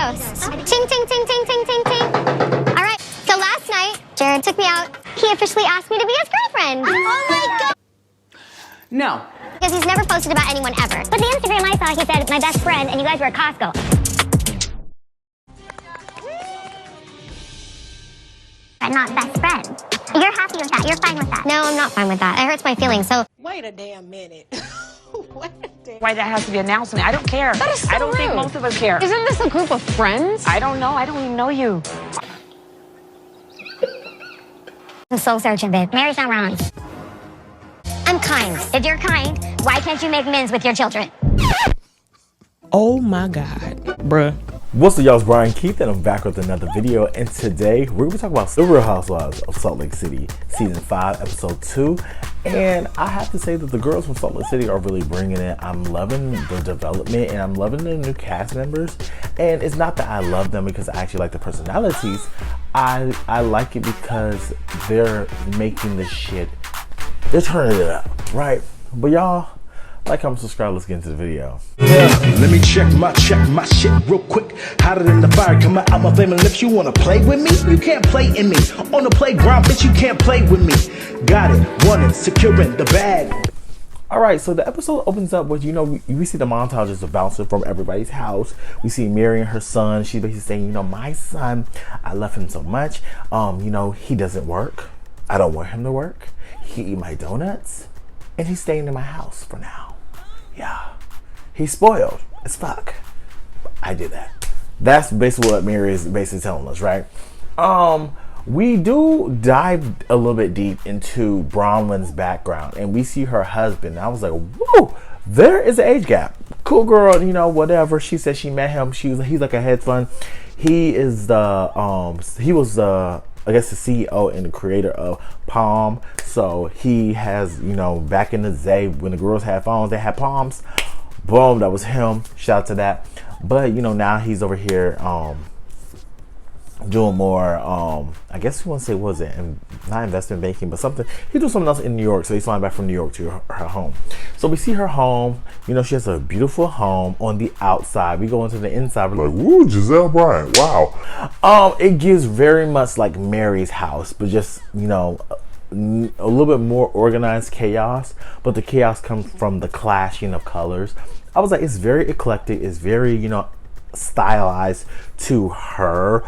toast. Ting, ting, ting, ting, ting, ting, ting. All right, so last night, Jared took me out. He officially asked me to be his girlfriend. Oh my God. No. Because he's never posted about anyone ever. But the Instagram I saw, he said, my best friend, and you guys were at Costco. I'm not best friend. You're happy with that. You're fine with that. No, I'm not fine with that. It hurts my feelings, so... Wait a damn minute. Why that has to be announced to me? I don't care. That is so I don't think most of us care. Isn't this a group of friends? I don't know. I don't even know you. I'm soul searching, babe. Mary's not wrong. I'm kind. If you're kind, why can't you make amends with your children? Oh my God, bruh. What's up, y'all? It's Brian Keith, and I'm back with another video. And today we're going to talk about the Real Housewives of Salt Lake City, season 5, episode 2. And I have to say that the girls from Salt Lake City are really bringing it. I'm loving the development, and I'm loving the new cast members. And it's not that I love them because I actually like the personalities. I like it because they're making this shit. They're turning it up, right? But y'all, like, comment, subscribe. Let's get into the video. Yeah, let me check my shit real quick. Hotter than the fire coming out my flaming lips. You wanna play with me? You can't play in me. On the playground, bitch, you can't play with me. Got it, want it, securing the bag. All right, so the episode opens up with, we see the montages of bouncing from everybody's house. We see Mary and her son. She's basically saying, my son, I love him so much. He doesn't work. I don't want him to work. He eat my donuts, and he's staying in my house for now. Yeah, he's spoiled as fuck. I did that. That's basically what Mary is basically telling us, right? We do dive a little bit deep into Bronwyn's background, and we see her husband. I was like, whoa, there is an age gap. Cool girl, whatever. She said she met him. He's like a hedge fund. He is he was the CEO and the creator of Palm. So he has, back in the day when the girls had phones, they had Palms. Boom, that was him. Shout out to that. But now he's over here doing more I guess you want to say, what was it, not investment banking, but something. He doing something else in New York, so he's flying back from New York to her home. So we see her home. She has a beautiful home on the outside. We go into the inside, we're like, woo, Giselle Bryant, wow. It gives very much like Mary's house, but just a little bit more organized chaos, but the chaos comes from the clashing of colors. I was like, it's very eclectic, it's very stylized to her.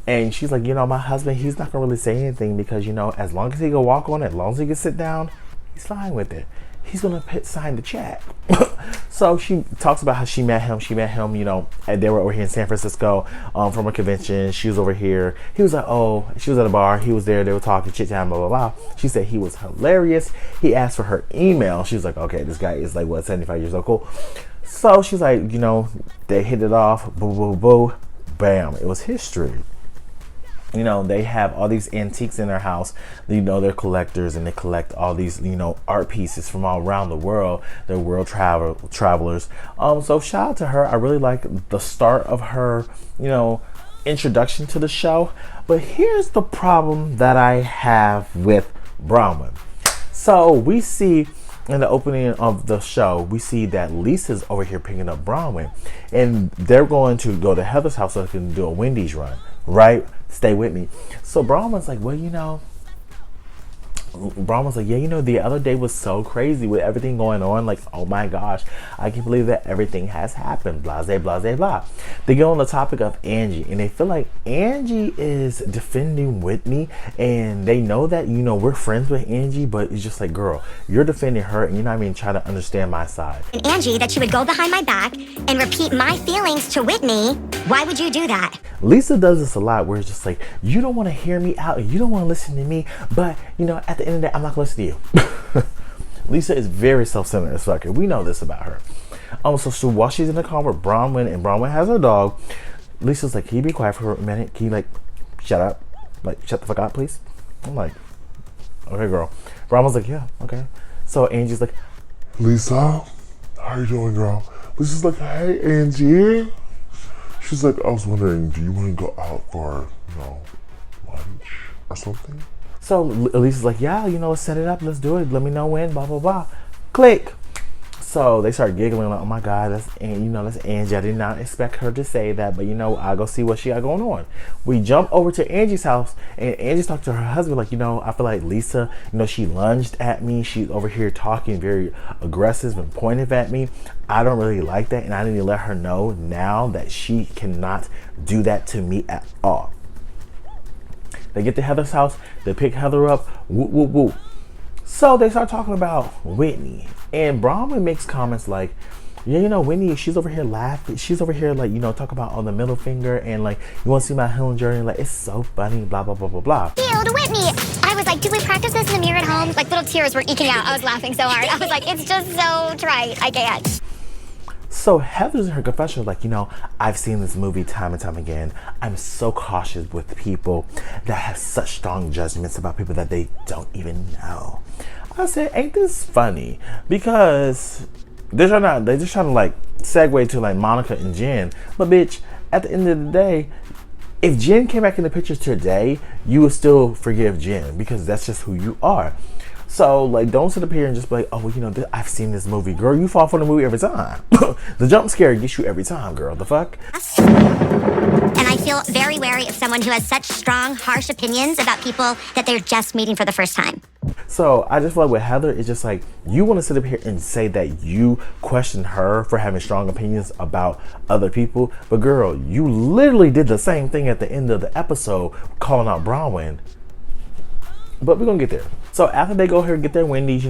And she's like, my husband, he's not gonna really say anything because, as long as he can walk on it, as long as he can sit down, he's fine with it. He's gonna sign the check. So she talks about how she met him. And they were over here in San Francisco from a convention. She was over here. He was like, oh, she was at a bar. He was there. They were talking, chit chat, blah, blah, blah. She said he was hilarious. He asked for her email. She was like, okay, this guy is like, what, 75 years old? Cool. So she's like, they hit it off. Boo, boo, boo. Bam. It was history. They have all these antiques in their house. They're collectors, and they collect all these, art pieces from all around the world. They're world travelers. So shout out to her. I really like the start of her, introduction to the show. But here's the problem that I have with Bronwyn. So we see in the opening of the show, we see that Lisa's over here picking up Bronwyn, and they're going to go to Heather's house so they can do a Wendy's run, right? Stay with me. So Bronwyn's like, well, Bronwyn's like, yeah, the other day was so crazy with everything going on. Like, oh my gosh, I can't believe that everything has happened. Blase, blase, blah. They get on the topic of Angie, and they feel like Angie is defending Whitney, and they know that, we're friends with Angie, but it's just like, girl, you're defending her, and you're not even trying to understand my side. And Angie, that she would go behind my back and repeat my feelings to Whitney. Why would you do that? Lisa does this a lot, where it's just like, you don't want to hear me out, and you don't want to listen to me, but, at the end of the day, I'm not going to listen to you. Lisa is very self-centered as fuck, and we know this about her. So while she's in the car with Bronwyn, and Bronwyn has her dog, Lisa's like, can you be quiet for a minute? Can you, shut up? Shut the fuck up, please? I'm like, okay, girl. Bronwyn's like, yeah, okay. So Angie's like, Lisa, how you doing, girl? Lisa's like, hey, Angie. She's like, I was wondering, do you want to go out for, lunch or something? So Lisa's like, yeah, let's set it up. Let's do it. Let me know when, blah, blah, blah. Click. So they start giggling like, oh my God, that's Angie. I did not expect her to say that, but I'll go see what she got going on. We jump over to Angie's house, and Angie's talking to her husband like, I feel like Lisa, she lunged at me. She's over here talking very aggressive and pointive at me. I don't really like that, and I need to let her know now that she cannot do that to me at all. They get to Heather's house. They pick Heather up. Woo, woo, woo. So they start talking about Whitney, and Bronwyn makes comments like, yeah, Whitney, she's over here laughing. She's over here like, talk about the middle finger and like, you want to see my healing journey? Like, it's so funny, blah, blah, blah, blah, blah. Healed Whitney. I was like, did we practice this in the mirror at home? Like little tears were eking out. I was laughing so hard. I was like, it's just so trite. I can't. So Heather's in her confession like, I've seen this movie time and time again. I'm so cautious with people that have such strong judgments about people that they don't even know. I said, ain't this funny? Because they're just trying to like segue to like Monica and Jen. But bitch, at the end of the day, if Jen came back in the picture today, you would still forgive Jen because that's just who you are. So, like, don't sit up here and just be like, oh, well, I've seen this movie. Girl, you fall for the movie every time. The jump scare gets you every time, girl. The fuck? And I feel very wary of someone who has such strong, harsh opinions about people that they're just meeting for the first time. So, I just feel like with Heather, it's just like, you want to sit up here and say that you question her for having strong opinions about other people. But, girl, you literally did the same thing at the end of the episode, calling out Bronwyn. But we're going to get there. So after they go here and get their Wendy's,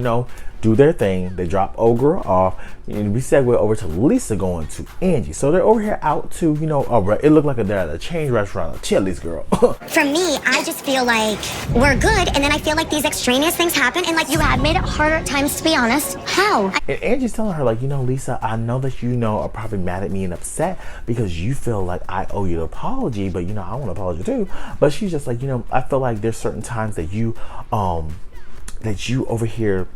do their thing, they drop old girl off, and we segue over to Lisa going to Angie. So they're over here out to, it looked like they're at a chain restaurant, a Chili's, girl. For me, I just feel like we're good, and then I feel like these extraneous things happen, and like you have made it harder at times, to be honest. How? And Angie's telling her like, Lisa, I know that are probably mad at me and upset because you feel like I owe you an apology, but I want an apology too. But she's just like, I feel like there's certain times that you over here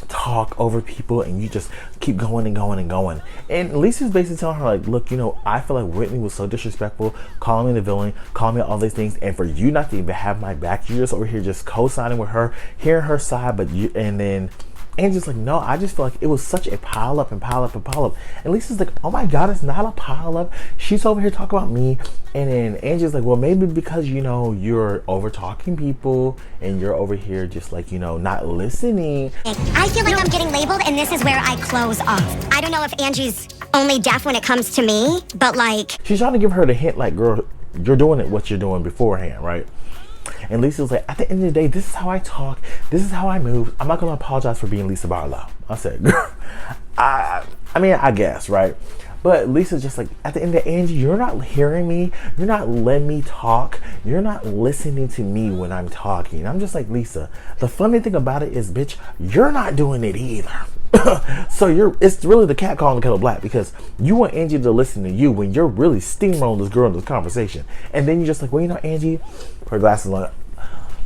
talk over people and you just keep going and going and going. And Lisa's basically telling her like, look, I feel like Whitney was so disrespectful, calling me the villain, calling me all these things, and for you not to even have my back, you're just over here just co-signing with her, hearing her side, and then Angie's like, no, I just feel like it was such a pile up and pile up and pile up. And Lisa's like, oh my God, it's not a pile up. She's over here talking about me. And then Angie's like, well, maybe because, you're over talking people and you're over here just like, not listening. I feel like I'm getting labeled and this is where I close off. I don't know if Angie's only deaf when it comes to me, but like. She's trying to give her the hint like, girl, you're doing it what you're doing beforehand, right? And Lisa was like, at the end of the day, this is how I talk. This is how I move. I'm not going to apologize for being Lisa Barlow. I said, girl, I mean, I guess, right? But Lisa's just like, at the end of the day, Angie, you're not hearing me. You're not letting me talk. You're not listening to me when I'm talking. And I'm just like, Lisa, the funny thing about it is, bitch, you're not doing it either. So it's really the cat calling the kettle black because you want Angie to listen to you when you're really steamrolling this girl in this conversation. And then you're just like, well, Angie, her glasses on.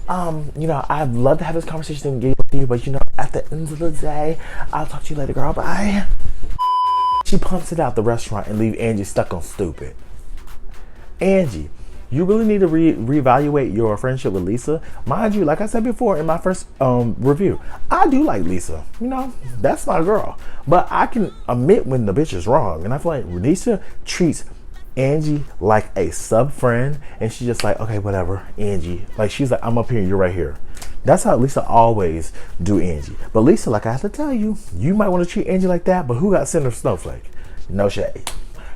I'd love to have this conversation and engage with you, but at the end of the day, I'll talk to you later, girl. Bye. She pumps it out the restaurant and leave Angie stuck on stupid. Angie, you really need to reevaluate your friendship with Lisa. Mind you, like I said before in my first review, I do like Lisa. That's my girl. But I can admit when the bitch is wrong. And I feel like Lisa treats Angie like a sub friend, and she's just like, okay, whatever, Angie. Like, she's like, I'm up here, you're right here. That's how Lisa always do Angie. But Lisa, like I have to tell you, you might want to treat Angie like that, but who got sent her snowflake? No shade.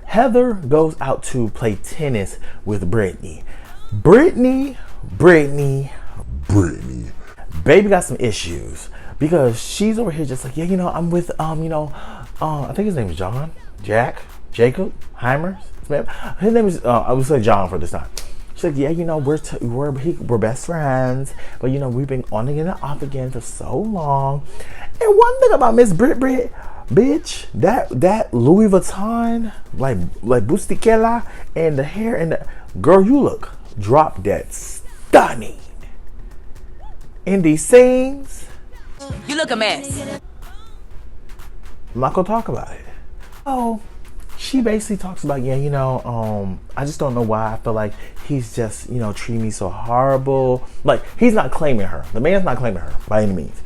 Heather goes out to play tennis with Brittany. Brittany. Baby got some issues because she's over here just like, yeah, I'm with, I think his name is Jacob Heimers. His name is, I would say John for this time. She's like, yeah, we're best friends, but we've been on again and off again for so long. And one thing about Miss Brit, bitch, that Louis Vuitton, like Bustikela, and the hair and the girl, you look drop dead stunning in these scenes. You look a mess. I'm not gonna talk about it. Oh. She basically talks about, I just don't know why I feel like he's just, treating me so horrible. Like, he's not claiming her. The man's not claiming her by any means.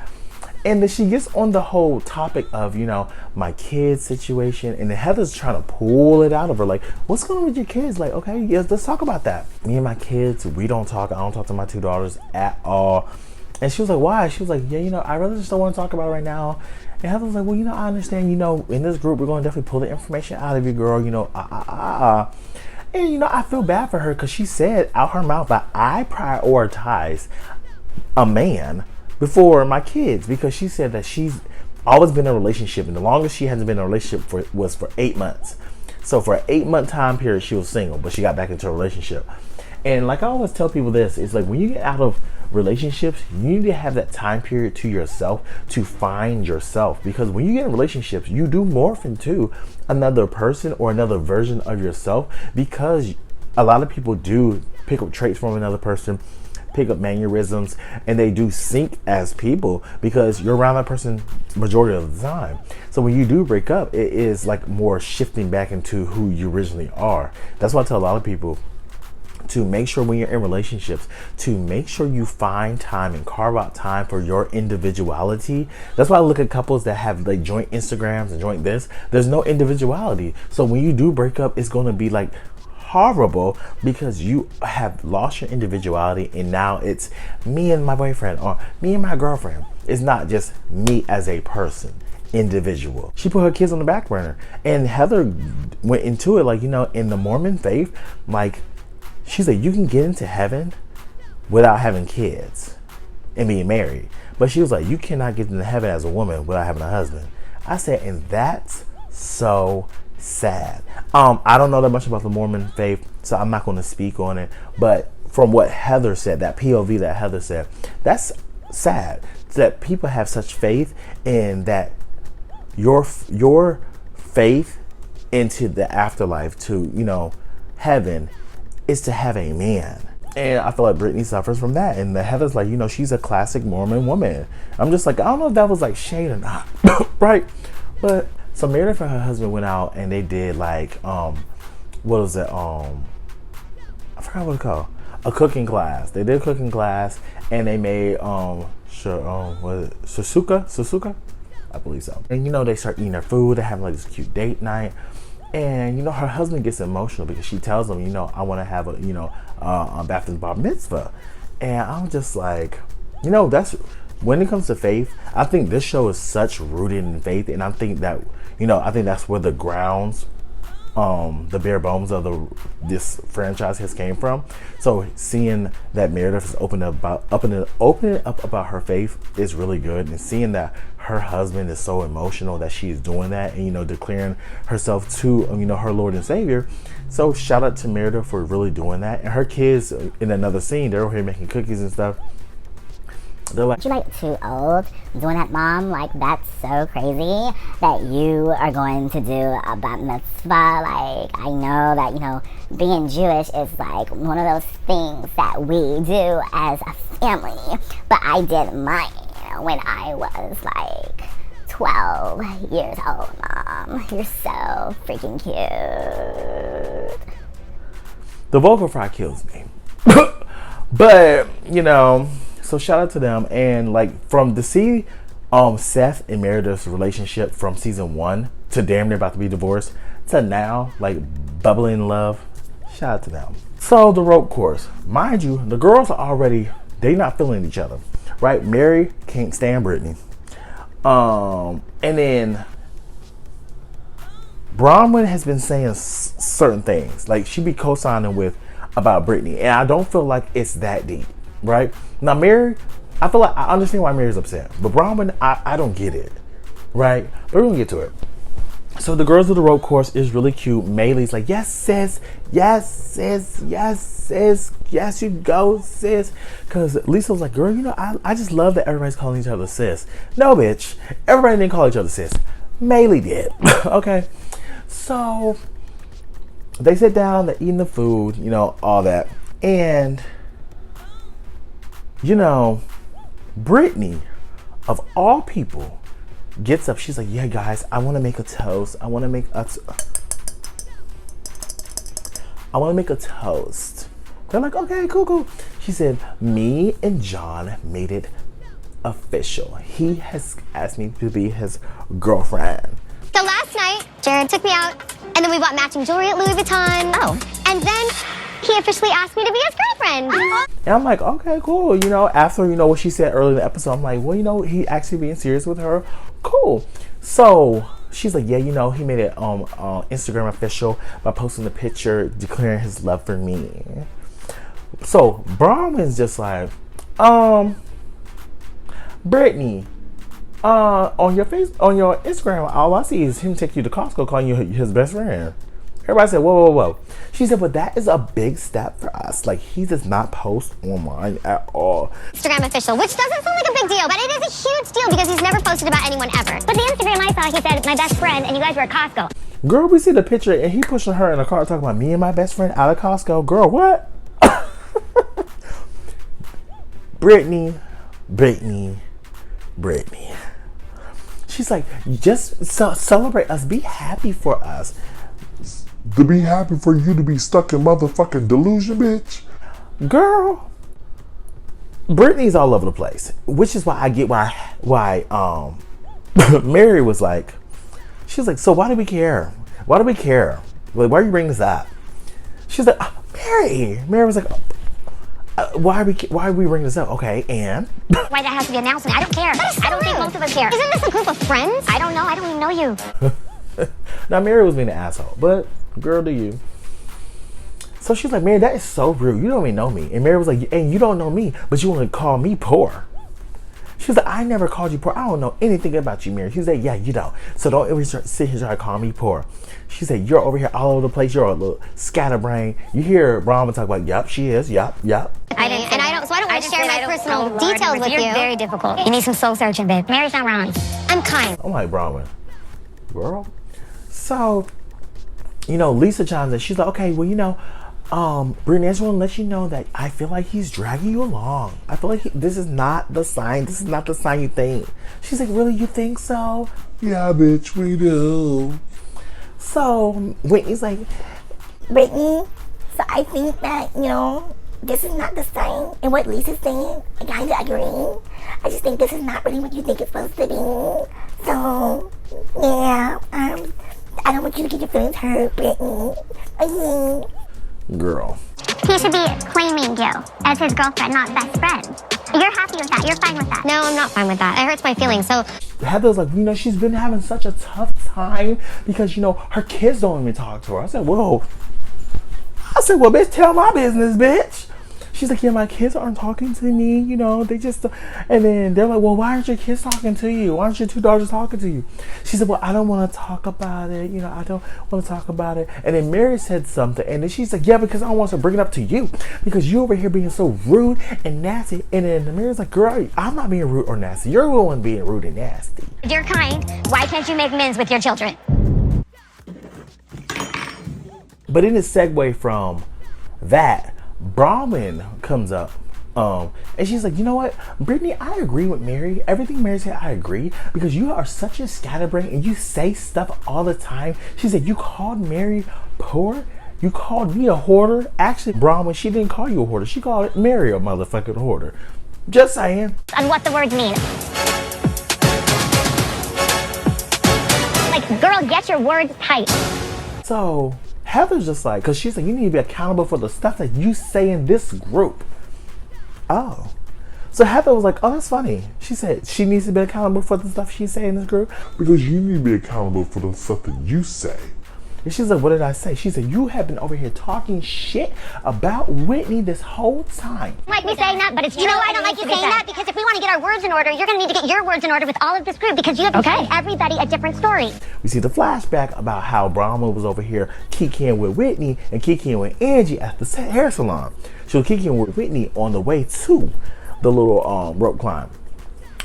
And then she gets on the whole topic of, you know, my kids situation. And then Heather's trying to pull it out of her. Like, what's going on with your kids? Like, okay, yes, let's talk about that. Me and my kids, we don't talk. I don't talk to my 2 daughters at all. And she was like, why? She was like, yeah, you know, I really just don't want to talk about it right now. And Heather was like, well, you know, I understand, you know, in this group, we're going to definitely pull the information out of you, girl, you know, And, you know, I feel bad for her because she said out her mouth that I prioritize a man before my kids, because she said that she's always been in a relationship, and the longest she hasn't been in a relationship was for 8 months. So for an 8-month time period, she was single, but she got back into a relationship. And like I always tell people this, it's like when you get out of relationships, you need to have that time period to yourself to find yourself, because when you get in relationships, you do morph into another person or another version of yourself, because a lot of people do pick up traits from another person, pick up mannerisms, and they do sync as people because you're around that person majority of the time. So when you do break up, it is like more shifting back into who you originally are. That's why I tell a lot of people to make sure when you're in relationships, to make sure you find time and carve out time for your individuality. That's why I look at couples that have like joint Instagrams and joint this. There's no individuality. So when you do break up, it's going to be like horrible because you have lost your individuality, and now it's me and my boyfriend or me and my girlfriend. It's not just me as a person, individual. She put her kids on the back burner, and Heather went into it like, you know, in the Mormon faith, like she's like, you can get into heaven without having kids and being married, but she was like, you cannot get into heaven as a woman without having a husband. I said, and that's so sad. I don't know that much about the Mormon faith, so I'm not going to speak on it, but from what Heather said, that POV that Heather said, that's sad that people have such faith in that your faith into the afterlife, to, you know, heaven, is to have a man. And I feel like Brittany suffers from that, and the Heather's like, you know, she's a classic Mormon woman. I'm just like, I don't know if that was like shade or not. Right? But so Meredith and her husband went out and they did like what was it, I forgot what it's called, a cooking class. They did a cooking class, and they made what is it, Susuka, I believe so. And you know, they start eating their food, they have like this cute date night. And you know, her husband gets emotional because she tells him, you know, I want to have a, you know, a baptism bar mitzvah. And I'm just like, you know, that's when it comes to faith, I think this show is such rooted in faith, and I think that, you know, I think that's where the grounds, the bare bones of this franchise has came from. So seeing that Meredith is opening up about her faith is really good, and seeing that her husband is so emotional that she's doing that, and, you know, declaring herself to, you know, her Lord and Savior. So shout out to Meredith for really doing that. And her kids in another scene, they're over here making cookies and stuff. They're like, You're like too old doing that, Mom. Like, that's so crazy that you are going to do a bat mitzvah. Like, I know that, you know, being Jewish is like one of those things that we do as a family. But I did mine when I was like 12 years old, Mom. You're so freaking cute. the vocal fry kills me. But, you know, so shout out to them. And like, from to see Seth and Meredith's relationship from season 1 to damn near about to be divorced to now, like bubbling in love, shout out to them. So the rope course, mind you, the girls are already, they not feeling each other, right? Mary can't stand Brittany, and then Bronwyn has been saying certain things, like she be co-signing with about Brittany, and I don't feel like it's that deep, right? Now Mary, I feel like I understand why Mary's upset, but Bronwyn, I don't get it, right? But we're gonna get to it. So the girls of the rope course is really cute. Maylee's like, yes, sis, yes, sis, yes, sis, yes, you go, sis. Because Lisa was like, girl, you know, I just love that everybody's calling each other sis. No, bitch, everybody didn't call each other sis. Maylee did. Okay. So they sit down, they're eating the food, you know, all that. And, you know, Brittany, of all people, gets up. She's like, yeah, guys, I want to make a toast. I want to make a toast. They're like, okay, cool. She said, me and John made it official. He has asked me to be his girlfriend. So last night, Jared took me out, and then we bought matching jewelry at Louis Vuitton. Oh. And then he officially asked me to be his girlfriend. And I'm like, okay, cool. You know, after, you know, what she said earlier in the episode, I'm like, well, you know, he actually being serious with her. Cool. So she's like, yeah, you know, he made it Instagram official by posting the picture declaring his love for me. So Brahman's just like, Brittany, on your Instagram, all I see is him take you to Costco calling you his best friend. Everybody said, whoa, whoa, whoa. She said, but that is a big step for us. Like, he does not post online at all. Instagram official, which doesn't sound like a big deal, but it is a huge deal because he's never posted about anyone ever. But the Instagram I saw, he said, my best friend, and you guys were at Costco. Girl, we see the picture, and he pushing her in the car talking about me and my best friend out of Costco. Girl, what? Brittany. She's like, just celebrate us. Be happy for us. To be happy for you to be stuck in motherfucking delusion, bitch. Girl, Brittany's all over the place, which is why I get why Mary was like, she's like, so why do we care? Why do we care? Like, why are you bringing this up? She's like, Mary was like, why are we bringing this up? Okay, and why that has to be announced? I don't care. I don't think most of us care. Isn't this a group of friends? I don't know. I don't even know you. Now Mary was being an asshole, but girl, do you? So she's like, Mary, that is so rude. You don't even know me. And Mary was like, and you don't know me, but you want to call me poor. She was like, I never called you poor. I don't know anything about you, Mary. She said, yeah, you don't. So don't ever sit here and try to call me poor. She said, you're over here all over the place. You're a little scatterbrain. You hear Brahma talk about, yup, she is, yup. I don't want to share my personal details with you. You're very difficult. You need some soul searching, babe. Mary's not wrong. I'm kind. I'm like, Brahma, girl. So, you know, Lisa chimes in. She's like, okay, well, you know, Brittany, I just want to let you know that I feel like he's dragging you along. I feel like this is not the sign. This is not the sign you think. She's like, really, you think so? Yeah, bitch, we do. So Whitney's like, Brittany, so I think that, you know, this is not the sign. And what Lisa's saying, I kind of agree. I just think this is not really what you think it's supposed to be. So, yeah, I don't want you to get your feelings hurt, Brittany. girl. He should be claiming you as his girlfriend, not best friend. You're happy with that. You're fine with that. No, I'm not fine with that. It hurts my feelings. So Heather's like, you know, she's been having such a tough time because, you know, her kids don't even talk to her. I said, whoa. I said, well, bitch, tell my business, bitch. She's like, yeah, my kids aren't talking to me, you know, they just, and then they're like, well, why aren't your kids talking to you? Why aren't your two daughters talking to you? She said, well, I don't want to talk about it, you know, I don't want to talk about it. And then Mary said something, and then she's like, yeah, because I don't want to bring it up to you, because you over here being so rude and nasty. And then Mary's like, girl, I'm not being rude or nasty. You're the one being rude and nasty. you're kind. Why can't you make amends with your children? But in the segue from that, Brahman comes up and she's like, you know what, Brittany, I agree with Mary. Everything Mary said, I agree, because you are such a scatterbrain and you say stuff all the time. She said, you called Mary poor? You called me a hoarder? Actually, Brahman, she didn't call you a hoarder. She called Mary a motherfucking hoarder. Just saying. On what the words mean. Like, girl, get your words tight. So Heather's just like, because she's like, you need to be accountable for the stuff that you say in this group. Oh. So Heather was like, oh, that's funny. She said she needs to be accountable for the stuff she say in this group. Because you need to be accountable for the stuff that you say. And she's like, what did I say? She said, you have been over here talking shit about Whitney this whole time. I don't like me saying that, but it's true. You know why I don't like you saying that? Because if we want to get our words in order, you're going to need to get your words in order with all of this group, because you have to tell everybody a different story. We see the flashback about how Brahma was over here kikiing with Whitney and kikiing with Angie at the hair salon. She was kikiing with Whitney on the way to the little rope climb.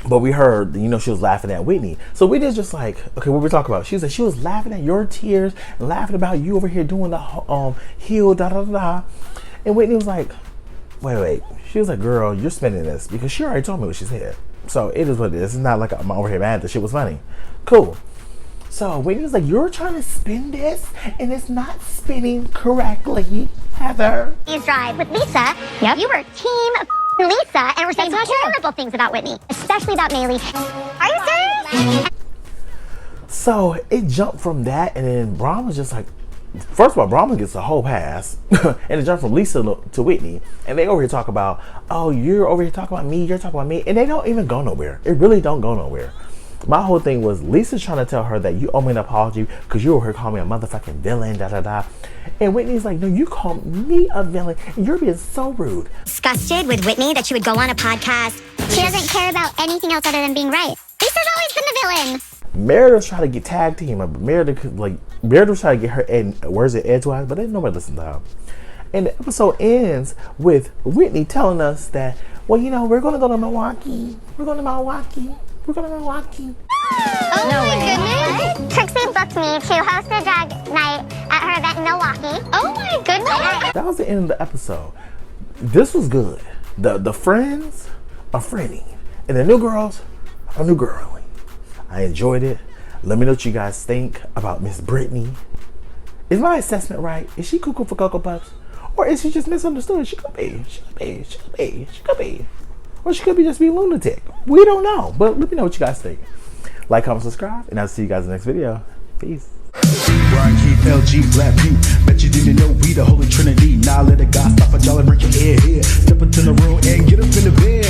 But we heard, you know, she was laughing at Whitney. So Whitney's just like, okay, what we talking about? She said she was laughing at your tears and laughing about you over here doing the heel, da da da. And Whitney was like, wait. She was like, girl, you're spinning this, because she already told me what she said. So it is what it is. It's not like I'm over here mad. The shit was funny. Cool. So Whitney was like, you're trying to spin this and it's not spinning correctly, Heather. Drive with Lisa. Yep. You were team Lisa and were saying horrible things about Whitney, especially about Maylee. Are you serious? So it jumped from that, and then Brahma's just like, first of all, Brahma gets a whole pass, and it jumped from Lisa to Whitney, and they over here talk about, oh, you're over here talking about me, you're talking about me, and they don't even go nowhere. It really don't go nowhere. My whole thing was Lisa's trying to tell her that you owe me an apology because you over here calling me a motherfucking villain, da da da. And Whitney's like, no, you called me a villain, and you're being so rude. Disgusted with Whitney that she would go on a podcast. She doesn't care about anything else other than being right. Lisa's always been the villain. Meredith's trying to get tag team. Meredith was trying to get her edgewise, but ain't nobody listen to her. And the episode ends with Whitney telling us that, well, you know, we're gonna go to Milwaukee. We're going to Milwaukee. We're going to Milwaukee. Oh my goodness. Trixie booked me to host a drag night at her event in Milwaukee. Oh my goodness. That was the end of the episode. This was good. The friends are friending, and the new girls are new girling. I enjoyed it. Let me know what you guys think about Miss Brittany. Is my assessment right? Is she cuckoo for Cocoa Puffs? Or is she just misunderstood? She could be. Or she could be just be a lunatic. We don't know. But let me know what you guys think. Like, comment, subscribe, and I'll see you guys in the next video. Peace. Brian Keith, LG, Black Butte. Bet you didn't know we the Holy Trinity. Now let a God stop a jolly, bring your head here. Step into the room and get up in the bed.